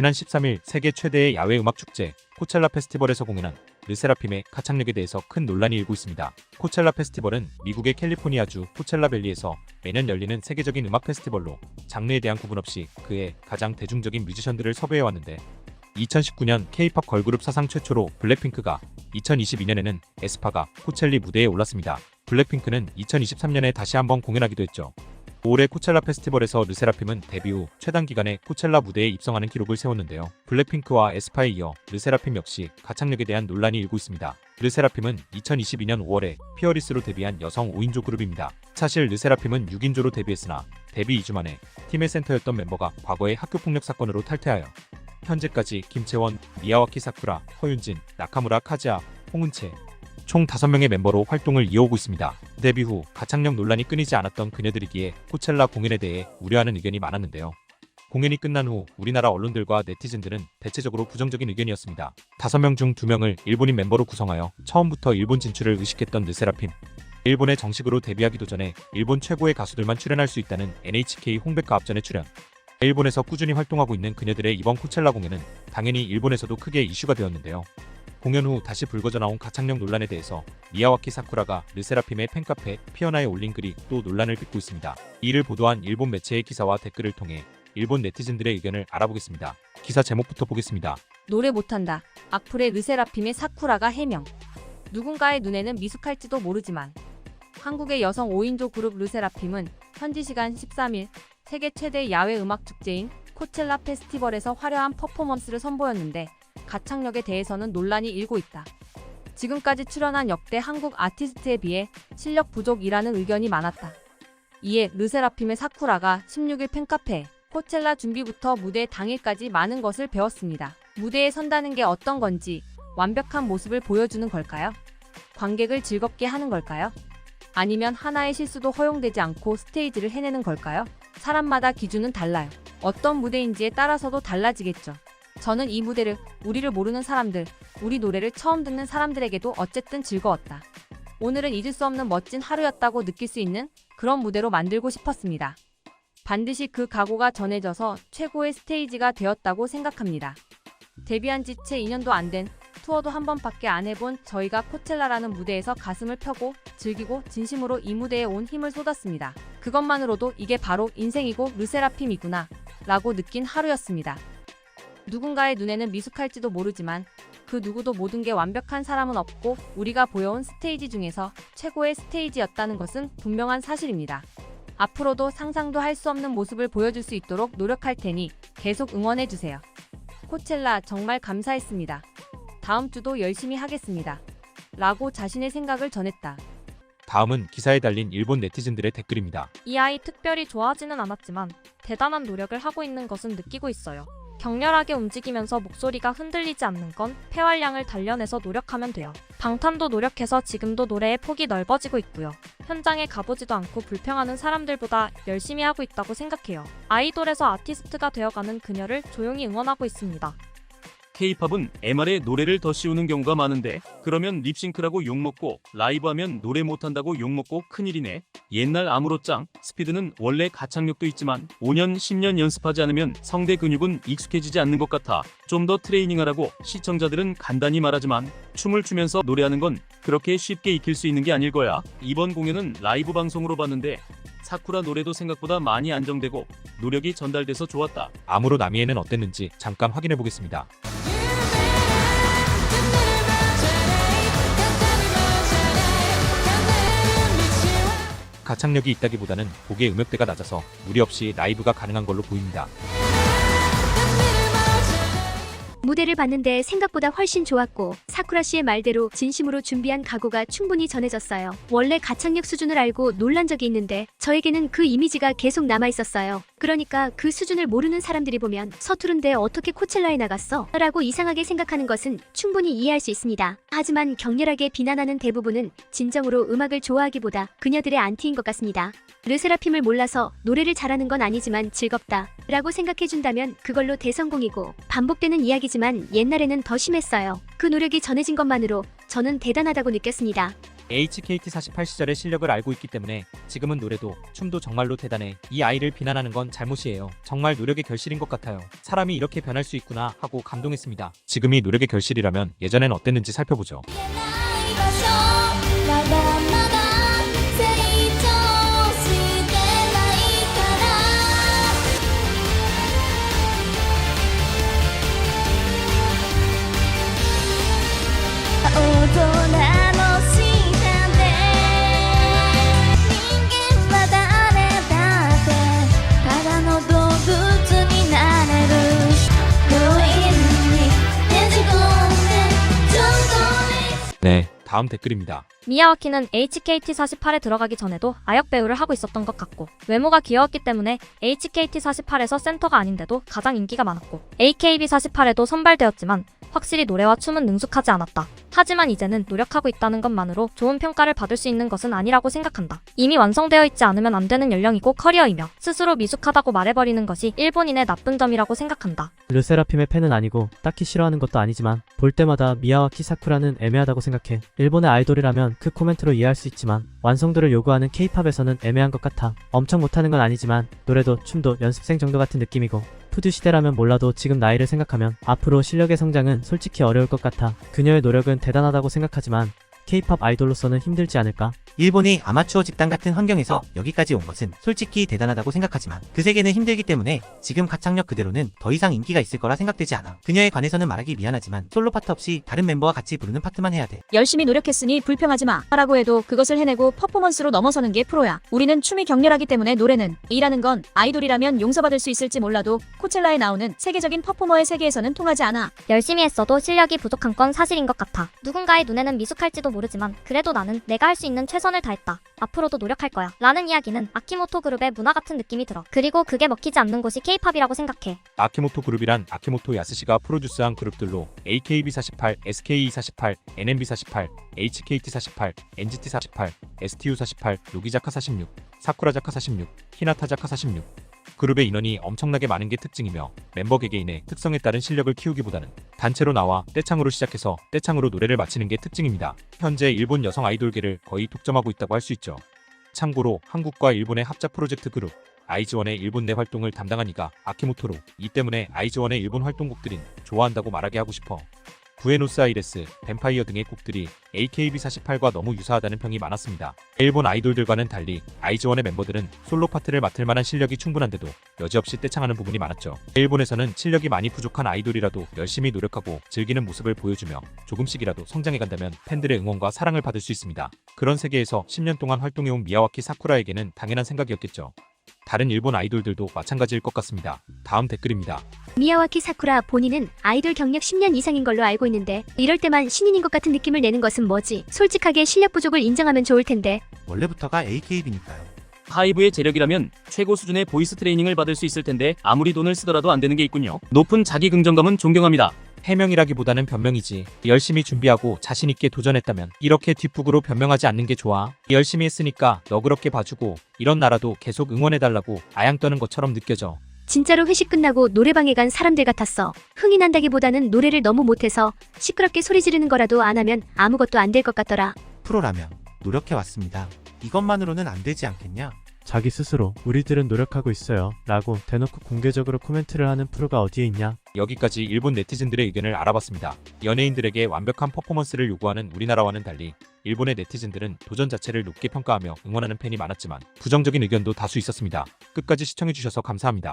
지난 13일 세계 최대의 야외 음악 축제 코첼라 페스티벌에서 공연한 르세라핌의 가창력에 대해서 큰 논란이 일고 있습니다. 코첼라 페스티벌은 미국의 캘리포니아주 코첼라밸리에서 매년 열리는 세계적인 음악 페스티벌로 장르에 대한 구분 없이 그의 가장 대중적인 뮤지션들을 섭외해왔는데 2019년 K-팝 걸그룹 사상 최초로 블랙핑크가 2022년에는 에스파가 코첼리 무대에 올랐습니다. 블랙핑크는 2023년에 다시 한번 공연하기도 했죠. 올해 코첼라 페스티벌에서 르세라핌은 데뷔 후 최단 기간에 코첼라 무대에 입성하는 기록을 세웠는데요. 블랙핑크와 에스파에 이어 르세라핌 역시 가창력에 대한 논란이 일고 있습니다. 르세라핌은 2022년 5월에 피어리스로 데뷔한 여성 5인조 그룹입니다. 사실 르세라핌은 6인조로 데뷔했으나 데뷔 2주 만에 팀의 센터였던 멤버가 과거의 학교폭력 사건으로 탈퇴하여 현재까지 김채원, 미야와키 사쿠라, 허윤진, 나카무라 카즈아, 홍은채 총 5명의 멤버로 활동을 이어오고 있습니다. 데뷔 후 가창력 논란이 끊이지 않았던 그녀들이기에 코첼라 공연에 대해 우려하는 의견이 많았는데요. 공연이 끝난 후 우리나라 언론들과 네티즌들은 대체적으로 부정적인 의견이었습니다. 5명 중 2명을 일본인 멤버로 구성하여 처음부터 일본 진출을 의식했던 르세라핌. 일본에 정식으로 데뷔하기도 전에 일본 최고의 가수들만 출연할 수 있다는 NHK 홍백가 앞전에 출연. 일본에서 꾸준히 활동하고 있는 그녀들의 이번 코첼라 공연은 당연히 일본에서도 크게 이슈가 되었는데요. 공연 후 다시 불거져 나온 가창력 논란에 대해서 미야와키 사쿠라가 르세라핌의 팬카페 피어나에 올린 글이 또 논란을 빚고 있습니다. 이를 보도한 일본 매체의 기사와 댓글을 통해 일본 네티즌들의 의견을 알아보겠습니다. 기사 제목부터 보겠습니다. 노래 못한다. 악플의 르세라핌의 사쿠라가 해명. 누군가의 눈에는 미숙할지도 모르지만 한국의 여성 5인조 그룹 르세라핌은 현지 시간 13일 세계 최대 야외 음악 축제인 코첼라 페스티벌에서 화려한 퍼포먼스를 선보였는데 가창력에 대해서는 논란이 일고 있다. 지금까지 출연한 역대 한국 아티스트에 비해 실력 부족이라는 의견이 많았다. 이에 르세라핌의 사쿠라가 16일 팬카페에 코첼라 준비부터 무대 당일까지 많은 것을 배웠습니다. 무대에 선다는 게 어떤 건지 완벽한 모습을 보여주는 걸까요? 관객을 즐겁게 하는 걸까요? 아니면 하나의 실수도 허용되지 않고 스테이지를 해내는 걸까요? 사람마다 기준은 달라요. 어떤 무대인지에 따라서도 달라지겠죠. 저는 이 무대를 우리를 모르는 사람들, 우리 노래를 처음 듣는 사람들에게도 어쨌든 즐거웠다. 오늘은 잊을 수 없는 멋진 하루였다고 느낄 수 있는 그런 무대로 만들고 싶었습니다. 반드시 그 각오가 전해져서 최고의 스테이지가 되었다고 생각합니다. 데뷔한 지 채 2년도 안 된 투어도 한 번밖에 안 해본 저희가 코첼라라는 무대에서 가슴을 펴고 즐기고 진심으로 이 무대에 온 힘을 쏟았습니다. 그것만으로도 이게 바로 인생이고 르세라핌이구나 라고 느낀 하루였습니다. 누군가의 눈에는 미숙할지도 모르지만 그 누구도 모든 게 완벽한 사람은 없고 우리가 보여온 스테이지 중에서 최고의 스테이지였다는 것은 분명한 사실입니다. 앞으로도 상상도 할 수 없는 모습을 보여줄 수 있도록 노력할 테니 계속 응원해주세요. 코첼라 정말 감사했습니다. 다음 주도 열심히 하겠습니다. 라고 자신의 생각을 전했다. 다음은 기사에 달린 일본 네티즌들의 댓글입니다. 이 아이 특별히 좋아하지는 않았지만 대단한 노력을 하고 있는 것은 느끼고 있어요. 격렬하게 움직이면서 목소리가 흔들리지 않는 건 폐활량을 단련해서 노력하면 돼요. 방탄도 노력해서 지금도 노래의 폭이 넓어지고 있고요. 현장에 가보지도 않고 불평하는 사람들보다 열심히 하고 있다고 생각해요. 아이돌에서 아티스트가 되어가는 그녀를 조용히 응원하고 있습니다. K-팝은 MR에 노래를 더 씌우는 경우가 많은데 그러면 립싱크라고 욕먹고 라이브하면 노래 못한다고 욕먹고 큰일이네. 옛날 아무로짱, 스피드는 원래 가창력도 있지만 5년 10년 연습하지 않으면 성대 근육은 익숙해지지 않는 것 같아 좀 더 트레이닝하라고 시청자들은 간단히 말하지만 춤을 추면서 노래하는 건 그렇게 쉽게 익힐 수 있는 게 아닐 거야. 이번 공연은 라이브 방송으로 봤는데 사쿠라 노래도 생각보다 많이 안정되고 노력이 전달돼서 좋았다. 아무로 나미에는 어땠는지 잠깐 확인해 보겠습니다. 가창력이 있다기보다는 곡의 음역대가 낮아서 무리 없이 라이브가 가능한 걸로 보입니다. 무대를 봤는데 생각보다 훨씬 좋았고 사쿠라 씨의 말대로 진심으로 준비한 각오가 충분히 전해졌어요. 원래 가창력 수준을 알고 놀란 적이 있는데 저에게는 그 이미지가 계속 남아있었어요. 그러니까 그 수준을 모르는 사람들이 보면 서투른데 어떻게 코첼라에 나갔어? 라고 이상하게 생각하는 것은 충분히 이해할 수 있습니다. 하지만 격렬하게 비난하는 대부분은 진정으로 음악을 좋아하기보다 그녀들의 안티인 것 같습니다. 르세라핌을 몰라서 노래를 잘하는 건 아니지만 즐겁다 라고 생각해준다면 그걸로 대성공이고 반복되는 이야기지만 옛날에는 더 심했어요. 그 노력이 전해진 것만으로 저는 대단하다고 느꼈습니다. HKT48 시절의 실력을 알고 있기 때문에 지금은 노래도 춤도 정말로 대단해. 이 아이를 비난하는 건 잘못이에요. 정말 노력의 결실인 것 같아요. 사람이 이렇게 변할 수 있구나 하고 감동했습니다. 지금이 노력의 결실이라면 예전엔 어땠는지 살펴보죠. ない場所まだまだ成長してないから大人の視点で人間は誰だってただの動物になれる強引にねじ込んでちょっと 네, 다음 댓글입니다. 미야와키는 HKT48에 들어가기 전에도 아역 배우를 하고 있었던 것 같고 외모가 귀여웠기 때문에 HKT48에서 센터가 아닌데도 가장 인기가 많았고 AKB48에도 선발되었지만 확실히 노래와 춤은 능숙하지 않았다. 하지만 이제는 노력하고 있다는 것만으로 좋은 평가를 받을 수 있는 것은 아니라고 생각한다. 이미 완성되어 있지 않으면 안 되는 연령이고 커리어이며 스스로 미숙하다고 말해버리는 것이 일본인의 나쁜 점이라고 생각한다. 르세라핌의 팬은 아니고 딱히 싫어하는 것도 아니지만 볼 때마다 미야와키 사쿠라는 애매하다고 생각해. 일본의 아이돌이라면 그 코멘트로 이해할 수 있지만 완성도를 요구하는 K-팝에서는 애매한 것 같아. 엄청 못하는 건 아니지만 노래도 춤도 연습생 정도 같은 느낌이고 푸드 시대라면 몰라도 지금 나이를 생각하면 앞으로 실력의 성장은 솔직히 어려울 것 같아. 그녀의 노력은 대단하다고 생각하지만 K-팝 아이돌로서는 힘들지 않을까? 일본의 아마추어 집단 같은 환경에서 여기까지 온 것은 솔직히 대단하다고 생각하지만 그 세계는 힘들기 때문에 지금 가창력 그대로는 더 이상 인기가 있을 거라 생각되지 않아. 그녀에 관해서는 말하기 미안하지만 솔로 파트 없이 다른 멤버와 같이 부르는 파트만 해야 돼. 열심히 노력했으니 불평하지 마. 라고 해도 그것을 해내고 퍼포먼스로 넘어서는 게 프로야. 우리는 춤이 격렬하기 때문에 노래는 이라는 건 아이돌이라면 용서받을 수 있을지 몰라도 코첼라에 나오는 세계적인 퍼포머의 세계에서는 통하지 않아. 열심히 했어도 실력이 부족한 건 사실인 것 같아. 누군가의 눈에는 미숙할지도 모르지만 그래도 나는 내가 할 수 있는 최선을 다했다. 앞으로도 노력할 거야. 라는 이야기는 아키모토 그룹의 문화 같은 느낌이 들어. 그리고 그게 먹히지 않는 곳이 K-팝이라고 생각해. 아키모토 그룹이란 아키모토 야스시가 프로듀스한 그룹들로 AKB48, SKE48, NMB48, HKT48, NGT48, STU48, 요기자카46, 사쿠라자카46, 히나타자카46 그룹의 인원이 엄청나게 많은 게 특징이며 멤버 개개인의 특성에 따른 실력을 키우기보다는 단체로 나와 떼창으로 시작해서 떼창으로 노래를 마치는 게 특징입니다. 현재 일본 여성 아이돌계를 거의 독점하고 있다고 할 수 있죠. 참고로 한국과 일본의 합작 프로젝트 그룹 아이즈원의 일본 내 활동을 담당한 이가 아키모토로 이 때문에 아이즈원의 일본 활동곡들인 좋아한다고 말하게 하고 싶어. 부에노스아이레스, 뱀파이어 등의 곡들이 AKB48과 너무 유사하다는 평이 많았습니다. 일본 아이돌들과는 달리 아이즈원의 멤버들은 솔로 파트를 맡을 만한 실력이 충분한데도 여지없이 떼창하는 부분이 많았죠. 일본에서는 실력이 많이 부족한 아이돌이라도 열심히 노력하고 즐기는 모습을 보여주며 조금씩이라도 성장해간다면 팬들의 응원과 사랑을 받을 수 있습니다. 그런 세계에서 10년 동안 활동해온 미야와키 사쿠라에게는 당연한 생각이었겠죠. 다른 일본 아이돌들도 마찬가지일 것 같습니다. 다음 댓글입니다. 미야와키 사쿠라 본인은 아이돌 경력 10년 이상인 걸로 알고 있는데 이럴 때만 신인인 것 같은 느낌을 내는 것은 뭐지? 솔직하게 실력 부족을 인정하면 좋을 텐데. 원래부터가 AKB니까요. 하이브의 재력이라면 최고 수준의 보이스 트레이닝을 받을 수 있을 텐데 아무리 돈을 쓰더라도 안 되는 게 있군요. 높은 자기 긍정감은 존경합니다. 해명이라기보다는 변명이지. 열심히 준비하고 자신있게 도전했다면 이렇게 뒷북으로 변명하지 않는 게 좋아. 열심히 했으니까 너그럽게 봐주고 이런 나라도 계속 응원해달라고 아양 떠는 것처럼 느껴져. 진짜로 회식 끝나고 노래방에 간 사람들 같았어. 흥이 난다기보다는 노래를 너무 못해서 시끄럽게 소리 지르는 거라도 안 하면 아무것도 안 될 것 같더라. 프로라면 노력해왔습니다. 이것만으로는 안 되지 않겠냐? 자기 스스로 우리들은 노력하고 있어요 라고 대놓고 공개적으로 코멘트를 하는 프로가 어디에 있냐? 여기까지 일본 네티즌들의 의견을 알아봤습니다. 연예인들에게 완벽한 퍼포먼스를 요구하는 우리나라와는 달리 일본의 네티즌들은 도전 자체를 높게 평가하며 응원하는 팬이 많았지만 부정적인 의견도 다수 있었습니다. 끝까지 시청해주셔서 감사합니다.